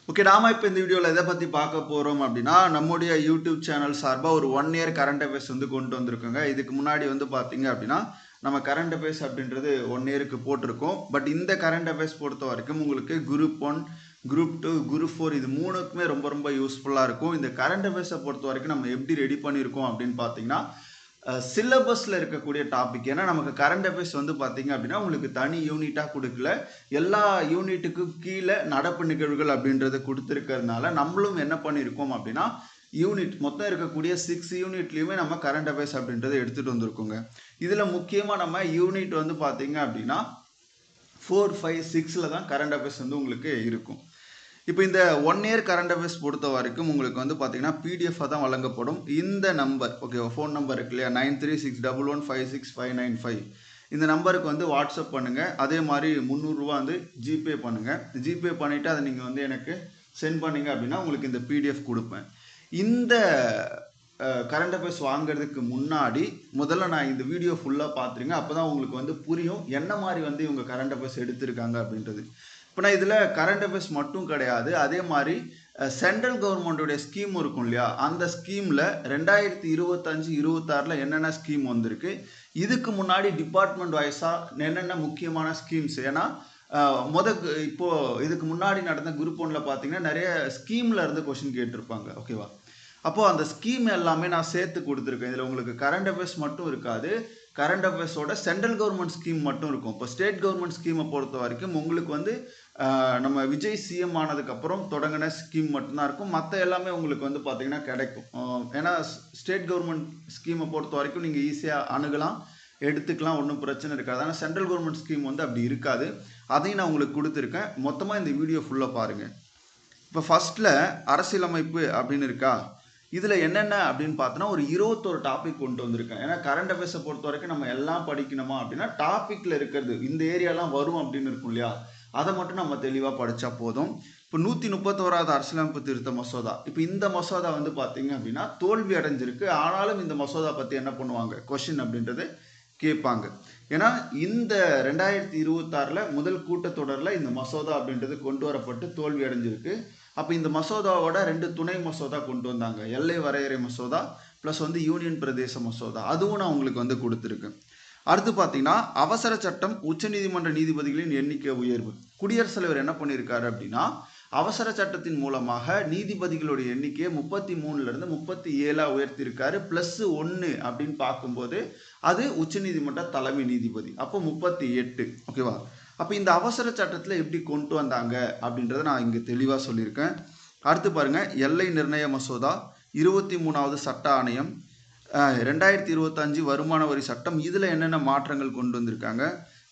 Okay, நாம இப்போ இந்த வீடியோவில் எதை பற்றி பார்க்க போகிறோம் அப்படின்னா, நம்முடைய யூடியூப் சேனல் சார்பாக ஒரு 1 இயர் கரண்ட் அஃபேர்ஸ் வந்து கொண்டு வந்திருக்கோங்க. இதுக்கு முன்னாடி வந்து பார்த்தீங்க அப்படின்னா, நம்ம கரண்ட் அஃபேர்ஸ் அப்படின்றது 1 இயருக்கு போட்டிருக்கோம். பட் இந்த கரண்ட் அஃபேர்ஸ் பொறுத்த வரைக்கும் உங்களுக்கு குரூப் 1, குரூப் 2, குரூப் 4 இது மூணுக்குமே ரொம்ப ரொம்ப யூஸ்ஃபுல்லாக இருக்கும். இந்த கரண்ட் அஃபேர்ஸை பொறுத்த வரைக்கும் நம்ம எப்படி ரெடி பண்ணியிருக்கோம் அப்படின்னு பார்த்தீங்கன்னா, சிலபஸில் இருக்கக்கூடிய டாபிக். ஏன்னா நமக்கு கரண்ட் அஃபேர்ஸ் வந்து பார்த்தீங்க அப்படின்னா உங்களுக்கு தனி யூனிட்டாக கொடுக்கல, எல்லா யூனிட்டுக்கும் கீழே நடப்பு நிகழ்வுகள் அப்படின்றத கொடுத்துருக்கிறதுனால நம்மளும் என்ன பண்ணியிருக்கோம் அப்படின்னா, யூனிட் மொத்தம் இருக்கக்கூடிய 6 யூனிட்லேயுமே நம்ம கரண்ட் அஃபேர்ஸ் அப்படின்றத எடுத்துகிட்டு வந்திருக்கோங்க. இதில் முக்கியமாக நம்ம யூனிட் வந்து பார்த்தீங்க அப்படின்னா 4, 5, 6 தான் கரண்ட் அஃபேர்ஸ் வந்து உங்களுக்கு இருக்கும். இப்போ இந்த 1 இயர் கரண்ட் அஃபேர்ஸ் பொறுத்த வரைக்கும் உங்களுக்கு வந்து பார்த்தீங்கன்னா பிடிஎஃபாக தான் வழங்கப்படும். இந்த நம்பர் ஓகே, ஃபோன் நம்பர் இருக்கு இல்லையா, 9361156595, இந்த நம்பருக்கு வந்து வாட்ஸ்அப் பண்ணுங்கள். அதே மாதிரி 300 ரூபா வந்து ஜிபே பண்ணுங்கள். ஜிபே பண்ணிவிட்டு அதை நீங்கள் வந்து எனக்கு சென்ட் பண்ணிங்க அப்படின்னா உங்களுக்கு இந்த பிடிஎஃப் கொடுப்பேன். இந்த கரண்ட் அஃபேர்ஸ் வாங்குறதுக்கு முன்னாடி முதல்ல நான் இந்த வீடியோ ஃபுல்லாக பார்த்துருங்க. அப்போ தான் உங்களுக்கு வந்து புரியும் என்ன மாதிரி வந்து இவங்க கரண்ட் அஃபேர்ஸ் எடுத்திருக்காங்க அப்படின்றது. இப்போ நான் இதில் கரண்ட் அஃபேர்ஸ் மட்டும் கிடையாது, அதே மாதிரி சென்ட்ரல் கவர்மெண்ட்டுடைய ஸ்கீம் இருக்கும் இல்லையா, அந்த ஸ்கீமில் 2025-26 என்னென்ன ஸ்கீம் வந்திருக்கு, இதுக்கு முன்னாடி டிபார்ட்மெண்ட் வைஸாக என்னென்ன முக்கியமான ஸ்கீம்ஸ். ஏன்னா இப்போது இதுக்கு முன்னாடி நடந்த குரூப் 1ல் பார்த்தீங்கன்னா நிறைய ஸ்கீமில் இருந்து கொஷின் கேட்டிருப்பாங்க. ஓகேவா, அப்போது அந்த ஸ்கீம் எல்லாமே நான் சேர்த்து கொடுத்துருக்கேன். இதில் உங்களுக்கு கரண்ட் அஃபேர்ஸ் மட்டும் இருக்காது, கரண்ட் அஃபேர்ஸோட சென்ட்ரல் கவர்மெண்ட் ஸ்கீம் மட்டும் இருக்கும். இப்போ ஸ்டேட் கவர்மெண்ட் ஸ்கீமை பொறுத்த வரைக்கும் உங்களுக்கு வந்து நம்ம விஜய் சிஎம் ஆனதுக்கப்புறம் தொடங்கின ஸ்கீம் மட்டும்தான் இருக்கும். மற்ற எல்லாமே உங்களுக்கு வந்து பார்த்தீங்கன்னா கிடைக்கும். ஏன்னா ஸ்டேட் கவர்மெண்ட் ஸ்கீமை பொறுத்த வரைக்கும் நீங்கள் ஈஸியாக அணுகலாம், எடுத்துக்கலாம், ஒன்றும் பிரச்சனை இருக்காது. ஆனால் சென்ட்ரல் கவர்மெண்ட் ஸ்கீம் வந்து அப்படி இருக்காது. அதையும் நான் உங்களுக்கு கொடுத்துருக்கேன். மொத்தமாக இந்த வீடியோ ஃபுல்லாக பாருங்கள். இப்போ ஃபஸ்ட்டில் அரசியலமைப்பு அப்படின்னு இருக்கா, இதில் என்னென்ன அப்படின்னு பார்த்தோன்னா ஒரு 21 டாபிக் கொண்டு வந்திருக்கேன். ஏன்னா கரண்ட் அஃபேர்ஸை பொறுத்த வரைக்கும் நம்ம எல்லாம் படிக்கணுமா அப்படின்னா டாப்பிக்கில் இருக்கிறது இந்த ஏரியாலாம் வரும் அப்படின்னு இருக்கும் இல்லையா, அதை மட்டும் நம்ம தெளிவாக படித்தா போதும். இப்போ 131வது அரசியலமைப்பு திருத்த மசோதா, இப்போ இந்த மசோதா வந்து பார்த்தீங்க அப்படின்னா தோல்வி அடைஞ்சிருக்கு. ஆனாலும் இந்த மசோதா பற்றி என்ன பண்ணுவாங்க, கொஷின் அப்படின்றது கேட்பாங்க. ஏன்னா இந்த 2026 முதல் கூட்டத்தொடரில் இந்த மசோதா அப்படின்றது கொண்டு வரப்பட்டு தோல்வி அடைஞ்சிருக்கு. அப்போ இந்த மசோதாவோட 2 துணை மசோதா கொண்டு வந்தாங்க, எல்லை வரையறை மசோதா ப்ளஸ் வந்து யூனியன் பிரதேச மசோதா. அதுவும் நான் உங்களுக்கு வந்து கொடுத்துருக்கேன். அடுத்து பார்த்தீங்கன்னா அவசர சட்டம், உச்சநீதிமன்ற நீதிபதிகளின் எண்ணிக்கை உயர்வு. குடியரசுத் தலைவர் என்ன பண்ணியிருக்காரு அப்படின்னா, அவசர சட்டத்தின் மூலமாக நீதிபதிகளுடைய எண்ணிக்கையை 33லேருந்து 37 உயர்த்தியிருக்காரு. +1 அப்படின்னு பார்க்கும்போது அது உச்சநீதிமன்ற தலைமை நீதிபதி, அப்போ 38. ஓகேவா, அப்போ இந்த அவசர சட்டத்தில் எப்படி கொண்டு வந்தாங்க அப்படின்றத நான் இங்கே தெளிவாக சொல்லியிருக்கேன். அடுத்து பாருங்கள், எல்லை நிர்ணய மசோதா, 23வது சட்ட ஆணையம், 2025 வருமான வரி சட்டம், இதில் என்னென்ன மாற்றங்கள் கொண்டு வந்திருக்காங்க.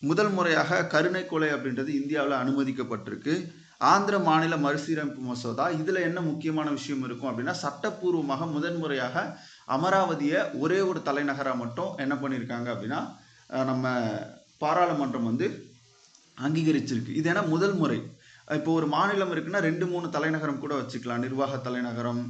முதல் முறையாக கருணை கொலை அப்படின்றது இந்தியாவில் அனுமதிக்கப்பட்டிருக்கு. ஆந்திர மாநில மறுசீரமைப்பு மசோதா, இதில் என்ன முக்கியமான விஷயம் இருக்கும் அப்படின்னா, சட்டப்பூர்வமாக முதன்முறையாக அமராவதியை ஒரே ஒரு தலைநகராக மட்டும் என்ன பண்ணியிருக்காங்க அப்படின்னா நம்ம பாராளுமன்றம் வந்து அங்கீகரிச்சிருக்கு. இது ஏன்னா முதல் முறை. இப்போ ஒரு மாநிலம் இருக்குன்னா 2-3 தலைநகரம் கூட வச்சுக்கலாம், நிர்வாக தலைநகரம்,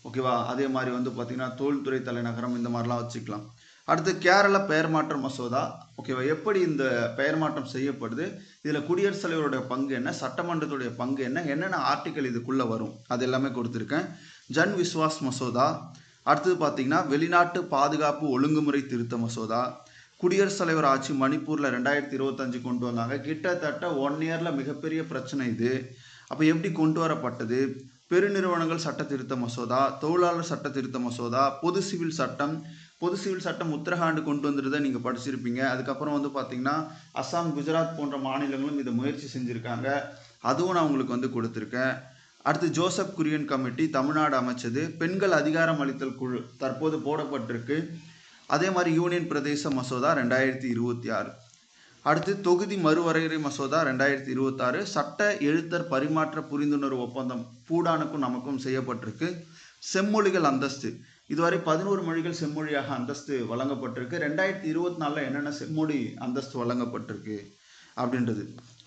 ஓகேவா, அதே மாதிரி வந்து பார்த்திங்கன்னா தொழில்துறை தலைநகரம், இந்த மாதிரிலாம் வச்சுக்கலாம். அடுத்து கேரள பெயர் மாற்ற மசோதா, ஓகேவா, எப்படி இந்த பெயர் மாற்றம் செய்யப்படுது, இதில் குடியரசுத் தலைவருடைய பங்கு என்ன, சட்டமன்றத்துடைய பங்கு என்ன, என்னென்ன ஆர்டிக்கல் இதுக்குள்ளே வரும், அது எல்லாமே கொடுத்துருக்கேன். ஜன் விஸ்வாஸ் மசோதா, அடுத்தது பார்த்திங்கன்னா வெளிநாட்டு பாதுகாப்பு ஒழுங்குமுறை திருத்த மசோதா, குடியரசுத் தலைவர் ஆட்சி மணிப்பூரில் 2025 கொண்டு வந்தாங்க. கிட்டத்தட்ட 1 இயரில் மிகப்பெரிய பிரச்சனை இது. அப்போ எப்படி கொண்டு வரப்பட்டது, பெருநிறுவனங்கள் சட்ட திருத்த மசோதா, தொழிலாளர் சட்ட திருத்த மசோதா, பொது சிவில் சட்டம் உத்தரகாண்ட் கொண்டு வந்துருதை நீங்கள் படிச்சிருப்பீங்க. அதுக்கப்புறம் வந்து பார்த்தீங்கன்னா அஸ்ஸாம், குஜராத் போன்ற மாநிலங்களும் இதை முயற்சி செஞ்சுருக்காங்க, அதுவும் நான் உங்களுக்கு வந்து கொடுத்துருக்கேன். அடுத்து ஜோசப் குரியன் கமிட்டி தமிழ்நாடு அமைச்சது. பெண்கள் அதிகாரம் அளித்தல் குழு தற்போது போடப்பட்டிருக்கு. அதே மாதிரி யூனியன் பிரதேச மசோதா 2026. அடுத்து தொகுதி மறுவரையறை மசோதா 2026. சட்ட எழுத்தர் பரிமாற்ற புரிந்துணர்வு ஒப்பந்தம் பூடானுக்கும் நமக்கும் செய்யப்பட்டிருக்கு. செம்மொழிகள் அந்தஸ்து, இதுவரை 11 மொழிகள் செம்மொழியாக அந்தஸ்து வழங்கப்பட்டிருக்கு. 2024 என்னென்ன செம்மொழி அந்தஸ்து வழங்கப்பட்டிருக்கு அப்படின்றது.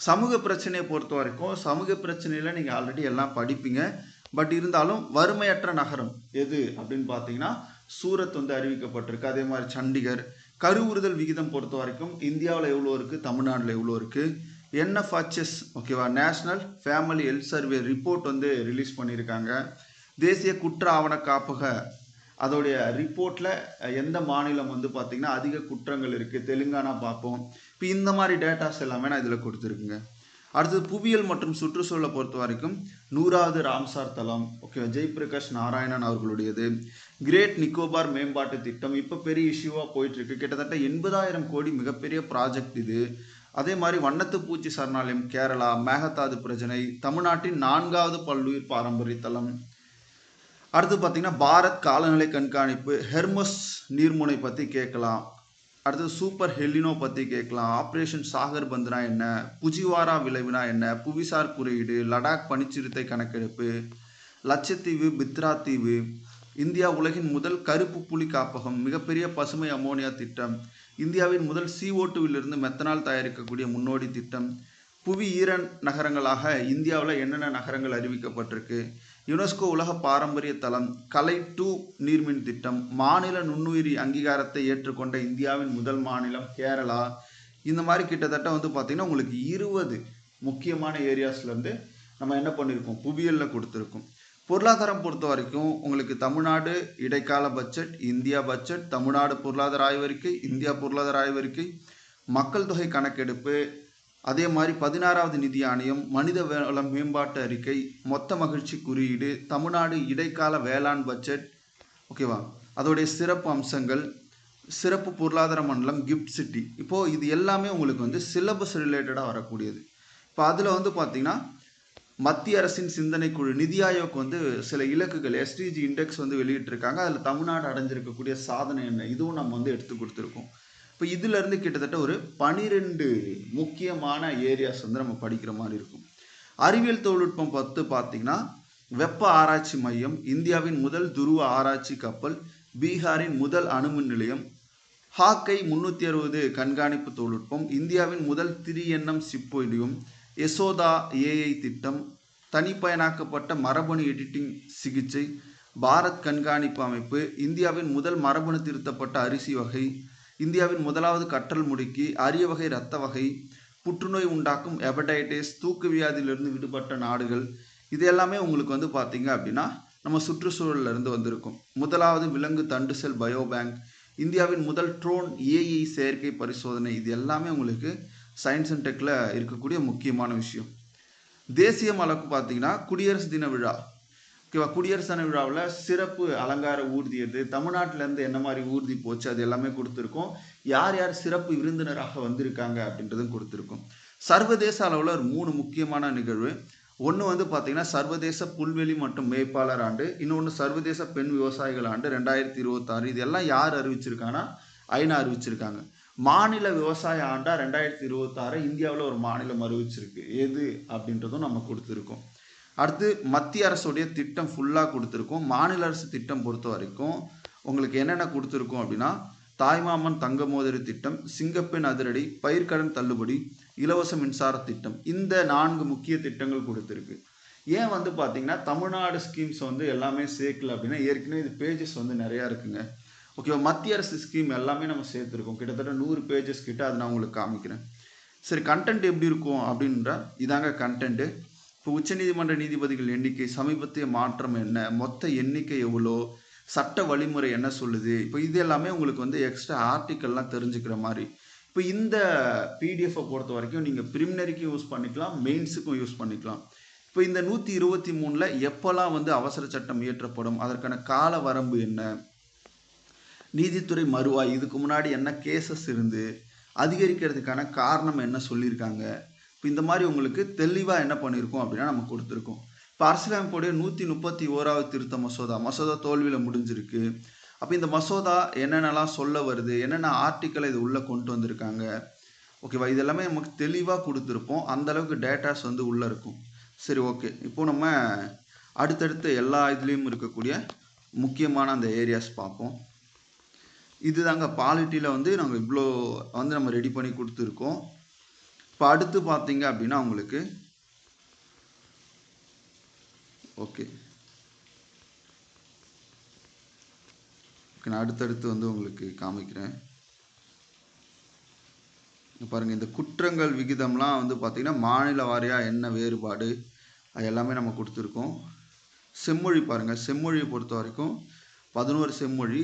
சமூக பிரச்சனையை பொறுத்த வரைக்கும் சமூக பிரச்சனையில் நீங்கள் ஆல்ரெடி எல்லாம் படிப்பீங்க. பட் இருந்தாலும் வறுமையற்ற நகரம் எது அப்படின்னு பார்த்தீங்கன்னா சூரத் வந்து அறிவிக்கப்பட்டிருக்கு. அதே மாதிரி சண்டிகர். கருவுறுதல் விகிதம் பொறுத்த வரைக்கும் இந்தியாவில் எவ்வளோ இருக்குது, தமிழ்நாட்டில் எவ்வளோ இருக்குது, NFHS ஓகேவா, national family health survey report வந்து ரிலீஸ் பண்ணியிருக்காங்க. தேசிய குற்ற ஆவண காப்பக அதோடைய ரிப்போர்ட்டில் எந்த மாநிலம் வந்து பார்த்திங்கன்னா அதிக குற்றங்கள் இருக்குது, தெலுங்கானா பார்ப்போம். இப்போ இந்த மாதிரி டேட்டாஸ் எல்லாமே நான் இதில் கொடுத்துருக்குங்க. அடுத்தது புவியியல் மற்றும் சுற்றுச்சூழலை பொறுத்த வரைக்கும் 100வது ராம்சார் தளம் ஓகே, ஜெய்பிரகாஷ் நாராயணன் அவர்களுடையது. கிரேட் நிக்கோபார் மேம்பாட்டு திட்டம் இப்போ பெரிய இஷ்யூவாக போயிட்டுருக்கு. கிட்டத்தட்ட 80,000 கோடி மிகப்பெரிய ப்ராஜெக்ட் இது. அதே மாதிரி வண்ணத்து பூச்சி சரணாலயம் கேரளா, மேகதாது பிரச்சனை, தமிழ்நாட்டின் 4வது பல்லுயிர் பாரம்பரிய தளம். அடுத்து பார்த்தீங்கன்னா பாரத் காலநிலை கண்காணிப்பு, ஹெர்மஸ் நீர்முனை பற்றி கேட்கலாம். அடுத்தது சூப்பர் ஹெலினோ பற்றி கேட்கலாம். ஆப்ரேஷன் சாகர் பந்த்னா என்ன, புஜிவாரா விளைவுனா என்ன, புவிசார் குறியீடு, லடாக் பனிச்சிறுத்தை கணக்கெடுப்பு, லட்சத்தீவு, பித்ரா தீவு, இந்தியா உலகின் முதல் கருப்பு புலி காப்பகம், மிகப்பெரிய பசுமை அமோனியா திட்டம், இந்தியாவின் முதல் CO2விலிருந்து மெத்தனால் தயாரிக்கக்கூடிய முன்னோடி திட்டம், புவி ஈர நகரங்களாக இந்தியாவில் என்னென்ன நகரங்கள் அறிவிக்கப்பட்டிருக்கு, யுனெஸ்கோ உலக பாரம்பரிய தளம், கலை 2 நீர்மின் திட்டம், மாநில நுண்ணுயிரி அங்கீகாரத்தை ஏற்றுக்கொண்ட இந்தியாவின் முதல் மாநிலம் கேரளா. இந்த மாதிரி கிட்டத்தட்ட வந்து பார்த்திங்கன்னா உங்களுக்கு 20 முக்கியமான ஏரியாஸ்லேருந்து நம்ம என்ன பண்ணியிருக்கோம், புவியியலில் கொடுத்துருக்கோம். பொருளாதாரம் பொறுத்த வரைக்கும் உங்களுக்கு தமிழ்நாடு இடைக்கால பட்ஜெட், இந்தியா பட்ஜெட், தமிழ்நாடு பொருளாதார ஆய்வறிக்கை, இந்தியா பொருளாதார ஆய்வறிக்கை, மக்கள் தொகை கணக்கெடுப்பு, அதே மாதிரி 16வது நிதி ஆணையம், மனித வள மேம்பாட்டு அறிக்கை, மொத்த மகிழ்ச்சி குறியீடு, தமிழ்நாடு இடைக்கால வேளாண் பட்ஜெட் ஓகேவா, அதோடைய சிறப்பு அம்சங்கள், சிறப்பு பொருளாதார மண்டலம், கிஃப்ட் சிட்டி. இப்போது இது எல்லாமே உங்களுக்கு வந்து சிலபஸ் ரிலேட்டடாக வரக்கூடியது. இப்போ அதில் வந்து பார்த்திங்கன்னா மத்திய அரசின் சிந்தனை குழு நிதி ஆயோக் வந்து சில இலக்குகள் SDG இண்டெக்ஸ் வந்து வெளியிட்டிருக்காங்க. அதில் தமிழ்நாடு அடைஞ்சிருக்கக்கூடிய சாதனை என்ன, இதுவும் நம்ம வந்து எடுத்து கொடுத்துருக்கோம். இப்போ இதிலேருந்து கிட்டத்தட்ட ஒரு 12 முக்கியமான ஏரியாஸ் வந்து நம்ம படிக்கிற மாதிரி இருக்கும். அறிவியல் தொழில்நுட்பம் பார்த்திங்கன்னா வெப்ப ஆராய்ச்சி மையம், இந்தியாவின் முதல் துருவ ஆராய்ச்சி கப்பல், பீகாரின் முதல் அணுமின் நிலையம், ஹாக்கை 360 கண்காணிப்பு தொழில்நுட்பம், இந்தியாவின் முதல் 3NM சிப்பொலியும், யசோதா AI திட்டம், தனிப்பயனாக்கப்பட்ட மரபணு எடிட்டிங் சிகிச்சை, பாரத் கண்காணிப்பு அமைப்பு, இந்தியாவின் முதல் மரபணு திருத்தப்பட்ட அரிசி வகை, இந்தியாவின் முதலாவது கற்றல் முடுக்கி, அரிய வகை இரத்த வகை, புற்றுநோய் உண்டாக்கும் ஹெபடைட்டிஸ், தூக்கு வியாதியிலிருந்து விடுபட்ட நாடுகள், இது எல்லாமே உங்களுக்கு வந்து பார்த்தீங்க அப்படின்னா நம்ம சுற்றுச்சூழல்ல இருந்து வந்திருக்கும். முதலாவது விலங்கு தண்டு செல் பயோ பேங்க், இந்தியாவின் முதல் ட்ரோன் AI செயற்கை பரிசோதனை, இது எல்லாமே உங்களுக்கு சயின்ஸ் அண்ட் டெக்கில் இருக்கக்கூடிய முக்கியமான விஷயம். தேசியம் அளவுக்கு பார்த்தீங்கன்னா குடியரசு தின விழா ஓகேவா, குடியரசு தின விழாவில் சிறப்பு அலங்கார ஊர்தி எது, தமிழ்நாட்டிலேருந்து என்ன மாதிரி ஊர்தி போச்சு, அது எல்லாமே கொடுத்துருக்கோம். யார் யார் சிறப்பு விருந்தினராக வந்திருக்காங்க அப்படின்றதும் கொடுத்துருக்கோம். சர்வதேச அளவில் ஒரு 3 முக்கியமான நிகழ்வு. ஒன்று வந்து பார்த்தீங்கன்னா சர்வதேச புல்வெளி மற்றும் மேய்ப்பாளர் ஆண்டு, இன்னொன்று சர்வதேச பெண் விவசாயிகள் ஆண்டு 2026. இது எல்லாம் யார் அறிவிச்சிருக்காங்கன்னா ஐநா அறிவிச்சிருக்காங்க. மாநில விவசாய ஆண்டா 2026 இந்தியாவில் ஒரு மாநிலம் அறிவிச்சிருக்கு, எது அப்படின்றதும் நம்ம கொடுத்துருக்கோம். அடுத்து மத்திய அரசுடைய திட்டம் ஃபுல்லாக கொடுத்துருக்கோம். மாநில அரசு திட்டம் பொறுத்த வரைக்கும் உங்களுக்கு என்னென்ன கொடுத்துருக்கோம் அப்படின்னா தாய்மாமன் தங்க மோதிர திட்டம், சிங்கப்பெண் அதிரடி, பயிர்க்கடன் தள்ளுபடி, இலவச மின்சார திட்டம், இந்த 4 முக்கிய திட்டங்கள் கொடுத்துருக்கு. ஏன் வந்து பார்த்தீங்கன்னா தமிழ்நாடு ஸ்கீம்ஸ் வந்து எல்லாமே சேர்க்கல அப்படின்னா ஏற்கனவே இது பேஜஸ் வந்து நிறையா இருக்குங்க ஓகேவா. மத்திய அரசு ஸ்கீம் எல்லாமே நம்ம சேர்த்துருக்கோம், கிட்டத்தட்ட 100 பேஜஸ் கிட்ட. அதை நான் உங்களுக்கு காமிக்கிறேன். சரி, கண்டென்ட் எப்படி இருக்கும் அப்படின்ற இதாங்க கண்டென்ட்டு. இப்போ உச்சநீதிமன்ற நீதிபதிகள் எண்ணிக்கை, சமீபத்திய மாற்றம் என்ன, மொத்த எண்ணிக்கை எவ்வளோ, சட்ட வழிமுறை என்ன சொல்லுது, இப்போ இது எல்லாமே உங்களுக்கு வந்து எக்ஸ்ட்ரா ஆர்டிக்கல்லாம் தெரிஞ்சுக்கிற மாதிரி. இப்போ இந்த பிடிஎஃப்பை பொறுத்த வரைக்கும் நீங்கள் ப்ரிலிமினரிக்கும் யூஸ் பண்ணிக்கலாம், மெயின்ஸுக்கும் யூஸ் பண்ணிக்கலாம். இப்போ இந்த 123ல் எப்போல்லாம் வந்து அவசர சட்டம் இயற்றப்படும், அதற்கான கால வரம்பு என்ன, நீதித்துறை மறுவாய், இதுக்கு முன்னாடி என்ன கேசஸ் இருந்து அதிகரிக்கிறதுக்கான காரணம் என்ன சொல்லியிருக்காங்க, இப்போ இந்த மாதிரி உங்களுக்கு தெளிவாக என்ன பண்ணியிருக்கோம் அப்படின்னா நம்ம கொடுத்துருக்கோம். இப்போ அரசியலமைப்புடைய 131வது திருத்த மசோதா தோல்வியில் முடிஞ்சிருக்கு. அப்போ இந்த மசோதா என்னென்னலாம் சொல்ல வருது, என்னென்ன ஆர்டிக்கலை இது உள்ளே கொண்டு வந்திருக்காங்க ஓகேவா, இது எல்லாமே நமக்கு தெளிவாக கொடுத்துருப்போம். அந்தளவுக்கு டேட்டாஸ் வந்து உள்ளே இருக்கும். சரி, ஓகே. இப்போது நம்ம அடுத்தடுத்து எல்லா இதுலேயும் இருக்கக்கூடிய முக்கியமான அந்த ஏரியாஸ் பார்ப்போம். இதுதாங்க பாலிட்டியில் வந்து நாங்கள் இவ்வளோ வந்து நம்ம ரெடி பண்ணி கொடுத்துருக்கோம். இப்போ அடுத்து பார்த்தீங்க அப்படின்னா உங்களுக்கு ஓகே நான் அடுத்தடுத்து வந்து உங்களுக்கு காமிக்கிறேன். பாருங்கள், இந்த குற்றங்கள் விகிதம்லாம் வந்து பார்த்திங்கன்னா மாநில வாரியாக என்ன வேறுபாடு அது எல்லாமே நம்ம கொடுத்துருக்கோம். செம்மொழி பாருங்கள், செம்மொழியை பொறுத்த வரைக்கும் 11 செம்மொழி.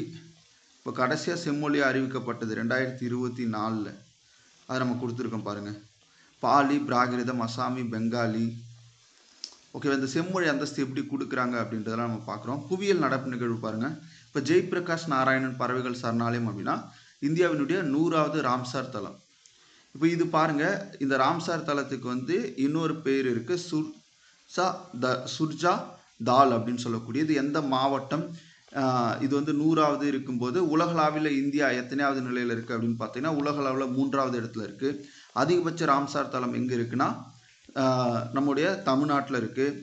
இப்போ கடைசியாக செம்மொழியாக அறிவிக்கப்பட்டது 2024. அதை நம்ம கொடுத்துருக்கோம் பாருங்கள். பாலி, பிராகிருதம், அசாமி, பெங்காலி. ஓகே, இந்த செம்மொழி அந்தஸ்து எப்படி கொடுக்குறாங்க அப்படின்றதெல்லாம் நம்ம பார்க்குறோம். புவியியல் நடப்பு நிகழ்வு பாருங்கள். இப்போ ஜெய்பிரகாஷ் நாராயணன் பறவைகள் சரணாலயம் அப்படின்னா இந்தியாவினுடைய 100வது ராம்சார் தலம். இப்போ இது பாருங்கள், இந்த ராம்சார் தலத்துக்கு வந்து இன்னொரு பேர் இருக்குது, சுர்ஜா தால் அப்படின்னு சொல்லக்கூடியது. எந்த மாவட்டம்? இது வந்து 100வது இருக்கும்போது உலகளவில் இந்தியா எத்தனையாவது நிலையில் இருக்குது அப்படின்னு பார்த்தீங்கன்னா உலகளவில் 3வது இடத்துல இருக்குது. அதிகபட்ச ராம்சார் தலம் எங்கே இருக்குன்னா நம்முடைய தமிழ்நாட்டில் இருக்குது.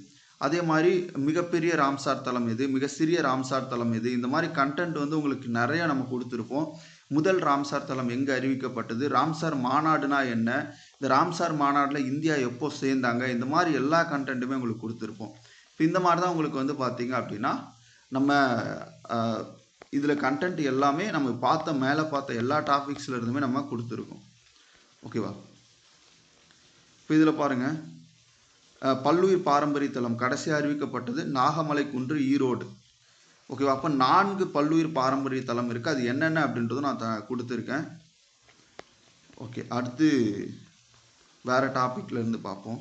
அதே மாதிரி மிகப்பெரிய ராம்சார் தலம் எது, மிக சிறிய ராம்சார் தலம் எது, இந்த மாதிரி கண்டென்ட் வந்து உங்களுக்கு நிறைய நம்ம கொடுத்துருப்போம். முதல் ராம்சார் தலம் எங்கே அறிவிக்கப்பட்டது, ராம்சார் மாநாடுனா என்ன, இந்த ராம்சார் மாநாட்டில் இந்தியா எப்போ சேர்ந்தாங்க, இந்த மாதிரி எல்லா கண்டென்ட்டுமே உங்களுக்கு கொடுத்துருப்போம். இப்போ இந்த மாதிரி தான் உங்களுக்கு வந்து பார்த்தீங்க அப்படின்னா நம்ம இதில் கண்டென்ட் எல்லாமே நம்ம மேலே பார்த்த எல்லா டாபிக்ஸில் இருந்துமே நம்ம கொடுத்துருக்கோம். ஓகேவா? இப்போ இதில் பாருங்கள், பல்லுயிர் பாரம்பரிய தலம் கடைசியாக அறிவிக்கப்பட்டது நாகமலை குன்று, ஈரோடு. ஓகேவா? அப்போ 4 பல்லுயிர் பாரம்பரிய தலம் இருக்குது. அது என்னென்ன அப்படின்றதும் நான் கொடுத்துருக்கேன். ஓகே, அடுத்து வேறு டாப்பிக்கில் இருந்து பார்ப்போம்.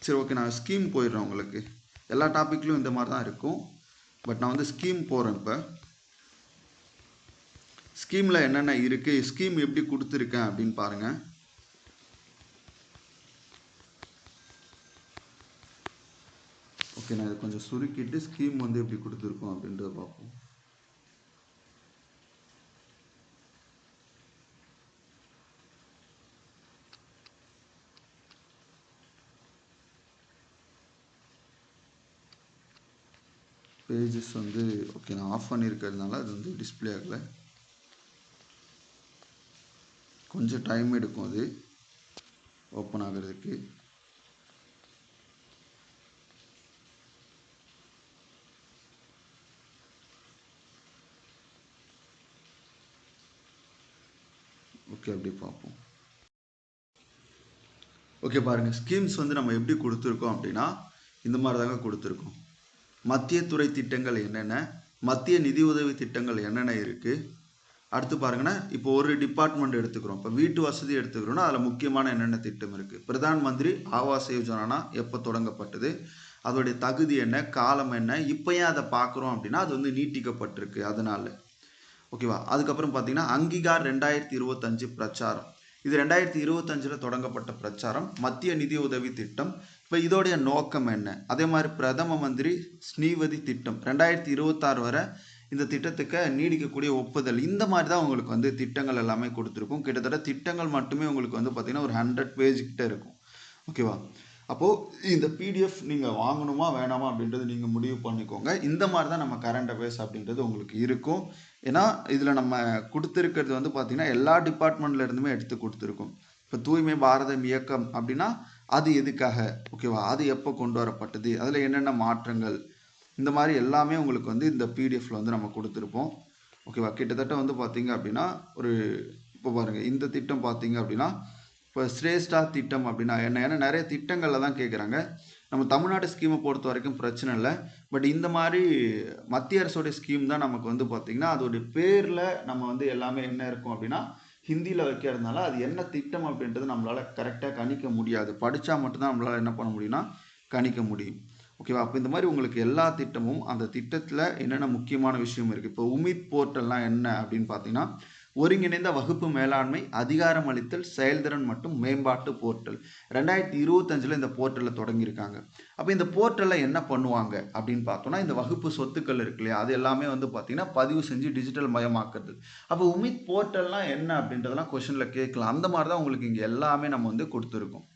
சரி, ஓகே, நான் ஸ்கீம் போயிடுறேன். உங்களுக்கு எல்லா டாப்பிக்லையும் இந்த மாதிரி தான் இருக்கும், பட் நான் வந்து ஸ்கீம் போகிறேன். இப்போ ஸ்கீமில் என்னென்ன இருக்குது, ஸ்கீம் எப்படி கொடுத்துருக்கேன் அப்படின்னு பாருங்கள். ஓகே, நான் இதை கொஞ்சம் சுருக்கிட்டு ஸ்கீம் வந்து எப்படி கொடுத்துருக்கோம் அப்படின்றத பார்ப்போம். பேஜஸ் வந்து ஓகே, நான் ஆஃப் பண்ணியிருக்கிறதுனால அது வந்து டிஸ்பிளே ஆகலை. கொஞ்சம் டைம் எடுக்கும் அது ஓப்பன் ஆகிறதுக்கு. ஓகே, அப்படி பார்ப்போம். ஓகே பாருங்கள், ஸ்கீம்ஸ் வந்து நம்ம எப்படி கொடுத்துருக்கோம் அப்படின்னா இந்த மாதிரி தாங்க கொடுத்துருக்கோம். மத்திய துறை திட்டங்கள் என்னென்ன, மத்திய நிதி உதவி திட்டங்கள் என்னென்ன இருக்குது. அடுத்து பாருங்கன்னா, இப்போ ஒரு டிபார்ட்மெண்ட் எடுத்துக்கிறோம். இப்போ வீட்டு வசதி எடுத்துக்கிறோன்னா அதில் முக்கியமான என்னென்ன திட்டம் இருக்குது. பிரதான் மந்திரி ஆவாஸ் யோஜனா எப்போ தொடங்கப்பட்டது, அதோடைய தகுதி என்ன, காலம் என்ன, இப்போ ஏன் அதை பார்க்குறோம் அப்படின்னா அது வந்து நீட்டிக்கப்பட்டிருக்கு அதனால. ஓகேவா? அதுக்கப்புறம் பார்த்தீங்கன்னா அங்கீகார் 2025 பிரச்சாரம். இது 2025 தொடங்கப்பட்ட பிரச்சாரம், மத்திய நிதி உதவி திட்டம். இப்போ இதோடைய நோக்கம் என்ன? அதே மாதிரி பிரதம மந்திரி ஸ்ரீவதி திட்டம் 2026 வரை இந்த திட்டத்துக்கு நீடிக்கக்கூடிய ஒப்புதல். இந்த மாதிரி தான் உங்களுக்கு வந்து திட்டங்கள் எல்லாமே கொடுத்துருக்கும். கிட்டத்தட்ட திட்டங்கள் மட்டுமே உங்களுக்கு வந்து பார்த்தீங்கன்னா ஒரு 100 பேஜ் கிட்ட இருக்கும். ஓகேவா? அப்போது இந்த பிடிஎஃப் நீங்கள் வாங்கணுமா வேணாமா அப்படின்றது நீங்கள் முடிவு பண்ணிக்கோங்க. இந்த மாதிரி தான் நம்ம கரண்ட் அஃபேர்ஸ் அப்படின்றது உங்களுக்கு இருக்கும். ஏன்னா இதில் நம்ம கொடுத்துருக்கிறது வந்து பார்த்திங்கன்னா எல்லா டிபார்ட்மெண்ட்ல இருந்துமே எடுத்து கொடுத்துருக்கோம். இப்போ தூய்மை பாரதம் இயக்கம் அப்படின்னா அது எதுக்காக, ஓகேவா, அது எப்போ கொண்டு வரப்பட்டது, அதில் என்னென்ன மாற்றங்கள், இந்த மாதிரி எல்லாமே உங்களுக்கு வந்து இந்த பிடிஎஃப்ல வந்து நம்ம கொடுத்துருப்போம். ஓகேவா? கிட்டத்தட்ட வந்து பார்த்தீங்க அப்படின்னா ஒரு இப்போ பாருங்கள், இந்த திட்டம் பார்த்தீங்க அப்படின்னா இப்போ ஸ்ரேஷ்டா திட்டம் அப்படின்னா என்ன, ஏன்னா நிறைய திட்டங்களில் தான் கேட்குறாங்க. நம்ம தமிழ்நாடு ஸ்கீமை பொறுத்த வரைக்கும் பிரச்சனை இல்லை, பட் இந்த மாதிரி மத்திய அரசோடைய ஸ்கீம் தான் நமக்கு வந்து பார்த்திங்கன்னா அதோடைய பேரில் நம்ம வந்து எல்லாமே என்ன இருக்கும் அப்படின்னா ஹிந்தியில் வைக்கிறதுனால அது என்ன திட்டம் அப்படின்றது நம்மளால் கரெக்டாக கணிக்க முடியாது. படித்தா மட்டும்தான் நம்மளால் என்ன பண்ண முடியும்னா கணிக்க முடியும். ஓகேவா? அப்போ இந்த மாதிரி உங்களுக்கு எல்லா திட்டமும் அந்த திட்டத்தில் என்னென்ன முக்கியமான விஷயம் இருக்குது. இப்போ உமித் போர்ட்டல்லாம் என்ன அப்படின்னு பார்த்தீங்கன்னா ஒருங்கிணைந்த வகுப்பு மேலாண்மை அதிகாரம் அளித்தல் செயல்திறன் மற்றும் மேம்பாட்டு போர்ட்டல் 2025 இந்த போர்ட்டலில் தொடங்கியிருக்காங்க. அப்போ இந்த போர்ட்டலில் என்ன பண்ணுவாங்க அப்படின்னு பார்த்தோம்னா இந்த வகுப்பு சொத்துக்கள் இருக்கு இல்லையா, அது எல்லாமே வந்து பார்த்தீங்கன்னா பதிவு செஞ்சு டிஜிட்டல் மயமாக்குறது. அப்போ உமித் போர்ட்டல்லாம் என்ன அப்படின்றதெல்லாம் கொஷனில் கேட்கலாம். அந்த மாதிரி தான் உங்களுக்கு இங்கே எல்லாமே நம்ம வந்து கொடுத்துருக்கோம்.